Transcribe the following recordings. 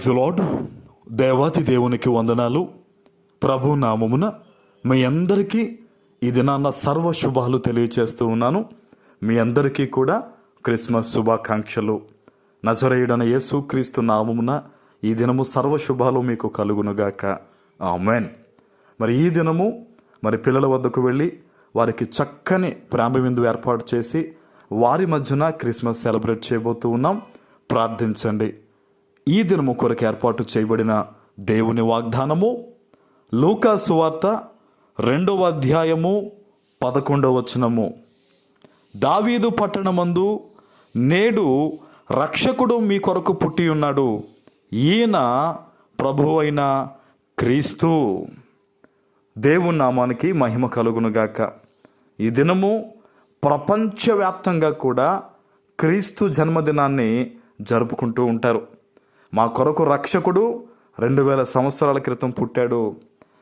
Praise lord. దేవాతి దేవునికి వందనాలు. ప్రభు నామమున మీ అందరికీ ఈ దినాన్న సర్వ శుభాలు తెలియచేస్తూ ఉన్నాను. మీ అందరికీ కూడా క్రిస్మస్ శుభాకాంక్షలు. నజరేయుడైన యేసుక్రీస్తు నామమున ఈ దినము సర్వ శుభాలు మీకు కలుగునుగాక. ఆమేన్. మరి ఈ దినము పిల్లల వద్దకు వెళ్ళి వారికి చక్కని ప్రేమ విందు ఏర్పాటు చేసి వారి మధ్యన క్రిస్మస్ సెలబ్రేట్ చేయబోతూ ఉన్నాం. ప్రార్థించండి. ఈ దినము కొరకు ఏర్పాటు చేయబడిన దేవుని వాగ్దానము లూకా సువార్త 2వ అధ్యాయము 11వ వచనము. దావీదు పట్టణమందు నేడు రక్షకుడు మీ కొరకు పుట్టి ఉన్నాడు, ఈయన ప్రభువు అయిన క్రీస్తు. దేవుని నామానికి మహిమ కలుగునుగాక. ఈ దినము ప్రపంచవ్యాప్తంగా కూడా క్రీస్తు జన్మదినాన్ని జరుపుకుంటూ ఉంటారు. మా కొరకు రక్షకుడు 2000 సంవత్సరాల క్రితం పుట్టాడు.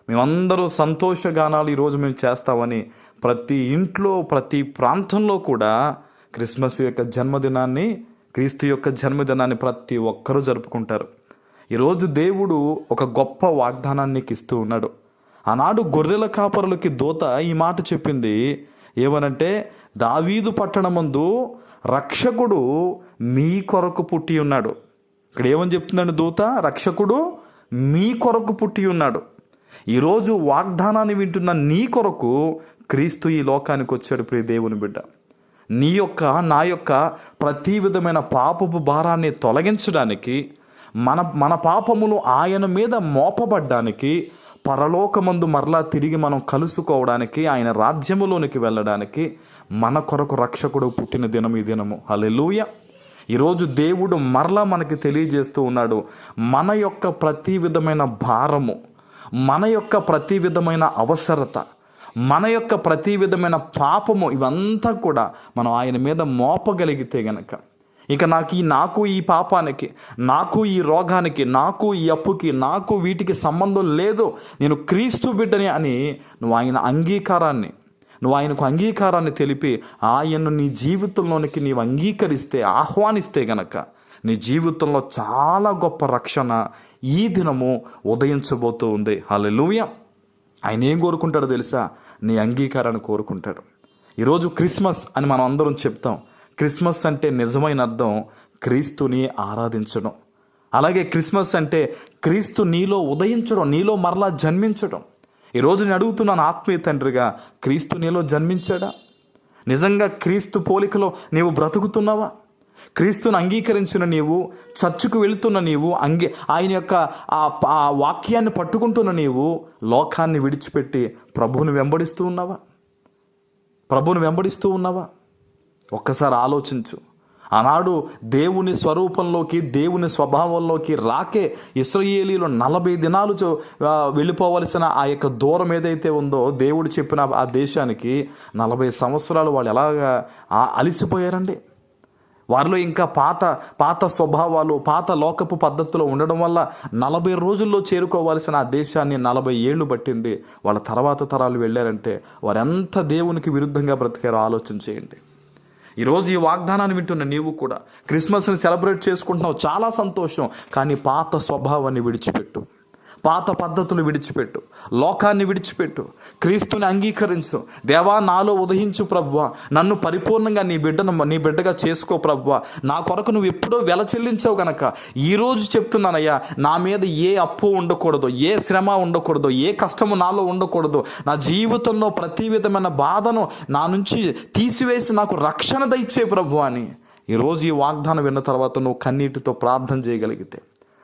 మేమందరూ సంతోషగానాలు ఈరోజు మేము చేస్తామని ప్రతి ఇంట్లో ప్రతి ప్రాంతంలో కూడా క్రిస్మస్ యొక్క జన్మదినాన్ని, క్రీస్తు యొక్క జన్మదినాన్ని ప్రతి ఒక్కరూ జరుపుకుంటారు. ఈరోజు దేవుడు ఒక గొప్ప వాగ్దానాన్ని నీకు ఇస్తూ ఉన్నాడు. ఆనాడు గొర్రెల కాపరులకి దూత ఈ మాట చెప్పింది. ఏమనంటే, దావీదు పట్టణమందు రక్షకుడు మీ కొరకు పుట్టి ఉన్నాడు. ఇక్కడ ఏమని చెప్తుందండి దూత? రక్షకుడు మీ కొరకు పుట్టి ఉన్నాడు. ఈరోజు వాగ్దానాన్ని వింటున్న నీ కొరకు క్రీస్తు ఈ లోకానికి వచ్చాడు. ప్రియ దేవుని బిడ్డ, నా యొక్క ప్రతి విధమైన పాపపు భారాన్ని తొలగించడానికి, మన పాపములు ఆయన మీద మోపబడ్డానికి, పరలోకమందు మరలా తిరిగి మనం కలుసుకోవడానికి, ఆయన రాజ్యములోనికి వెళ్ళడానికి మన కొరకు రక్షకుడు పుట్టిన దినం ఈ దినము. హల్లెలూయా. ఈరోజు దేవుడు మరలా మనకి తెలియజేస్తూ ఉన్నాడు, మన యొక్క ప్రతి విధమైన భారము, మన యొక్క ప్రతి విధమైన అవసరత, మన యొక్క ప్రతి విధమైన పాపము, ఇవంతా కూడా మనం ఆయన మీద మోపగలిగితే గనక, ఇక నాకు ఈ పాపానికి, నాకు ఈ రోగానికి, నాకు ఈ అప్పుకి, నాకు వీటికి సంబంధం లేదు, నేను క్రీస్తు బిడ్డని అని నువ్వు ఆయనకు అంగీకారాన్ని తెలిపి ఆయన్ను నీ జీవితంలోనికి నీవు అంగీకరిస్తే, ఆహ్వానిస్తే గనక నీ జీవితంలో చాలా గొప్ప రక్షణ ఈ దినము ఉదయించబోతూ ఉంది. హల్లెలూయా. ఆయన ఏం కోరుకుంటాడో తెలుసా? నీ అంగీకారాన్ని కోరుకుంటాడు. ఈరోజు క్రిస్మస్ అని మనం అందరం చెప్తాం. క్రిస్మస్ అంటే నిజమైన అర్థం క్రీస్తుని ఆరాధించడం. అలాగే క్రిస్మస్ అంటే క్రీస్తు నీలో ఉదయించడం, నీలో మరలా జన్మించడం. ఈరోజు నేను అడుగుతున్నాను, ఆత్మీయ తండ్రిగా, క్రీస్తు నీలో జన్మించాడా? నిజంగా క్రీస్తు పోలికలో నీవు బ్రతుకుతున్నావా? క్రీస్తుని అంగీకరించిన నీవు, చర్చికి వెళుతున్న నీవు, ఆయన యొక్క ఆ వాక్యాన్ని పట్టుకుంటున్న నీవు లోకాన్ని విడిచిపెట్టి ప్రభువుని వెంబడిస్తూ ఉన్నావా? ఒక్కసారి ఆలోచించు. ఆనాడు దేవుని స్వరూపంలోకి, దేవుని స్వభావంలోకి రాకే ఇశ్రాయేలీయులు 40 దినాలు వెళ్ళిపోవలసిన ఆ యొక్క దూరం ఏదైతే ఉందో, దేవుడు చెప్పిన ఆ దేశానికి 40 సంవత్సరాలు వాళ్ళు ఎలాగా అలిసిపోయారండి. వారిలో ఇంకా పాత స్వభావాలు, పాత లోకపు పద్ధతులు ఉండడం వల్ల 40 రోజుల్లో చేరుకోవాల్సిన ఆ దేశాన్ని 40 ఏళ్ళు పట్టింది. వాళ్ళ తర్వాత తరాలు వెళ్ళారంటే వారు ఎంత దేవునికి విరుద్ధంగా బ్రతికారో ఆలోచన చేయండి. ఈరోజు ఈ వాగ్దానాన్ని వింటున్న నీవు కూడా క్రిస్మస్ని సెలబ్రేట్ చేసుకుంటున్నావు, చాలా సంతోషం. కానీ పాత స్వభావాన్ని విడిచిపెట్టు, పాత పద్ధతులు విడిచిపెట్టు, లోకాన్ని విడిచిపెట్టు, క్రీస్తుని అంగీకరించు. దేవా, నాలో ఉదయించు ప్రభువా, నన్ను పరిపూర్ణంగా నీ బిడ్డగా చేసుకో ప్రభువా. నా కొరకు నువ్వు ఎప్పుడో వెల చెల్లించావు గనక ఈరోజు చెప్తున్నానయ్యా, నా మీద ఏ అప్పు ఉండకూడదు, ఏ శ్రమ ఉండకూడదు, ఏ కష్టము నాలో ఉండకూడదు. నా జీవితంలో ప్రతి విధమైన బాధను నా నుంచి తీసివేసి నాకు రక్షణ దయచే ప్రభువా అని ఈరోజు ఈ వాగ్దానం విన్న తర్వాత నువ్వు కన్నీటితో ప్రార్థన చేయగలిగితే,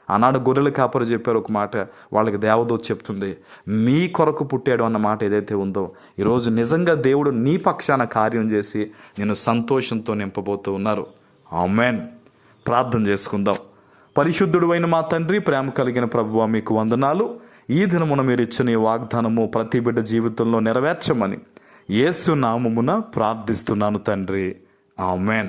ఆనాడు గొర్రెల కాపరు చెప్పారు ఒక మాట, వాళ్ళకి దేవదూత చెప్తుంది, మీ కొరకు పుట్టాడు అన్న మాట ఏదైతే ఉందో, ఈరోజు నిజంగా దేవుడు నీ పక్షాన కార్యం చేసి నేను సంతోషంతో నింపబోతూ ఉన్నారు. ఆమేన్. ప్రార్థన చేసుకుందాం. పరిశుద్ధుడు అయిన మా తండ్రి, ప్రేమ కలిగిన ప్రభువా, మీకు వందనాలు. ఈ దినమున మీరు ఇచ్చిన ఈ వాగ్దానము ప్రతి బిడ్డ జీవితంలో నెరవేర్చమని యేసు నామమున ప్రార్థిస్తున్నాను తండ్రి. ఆమేన్.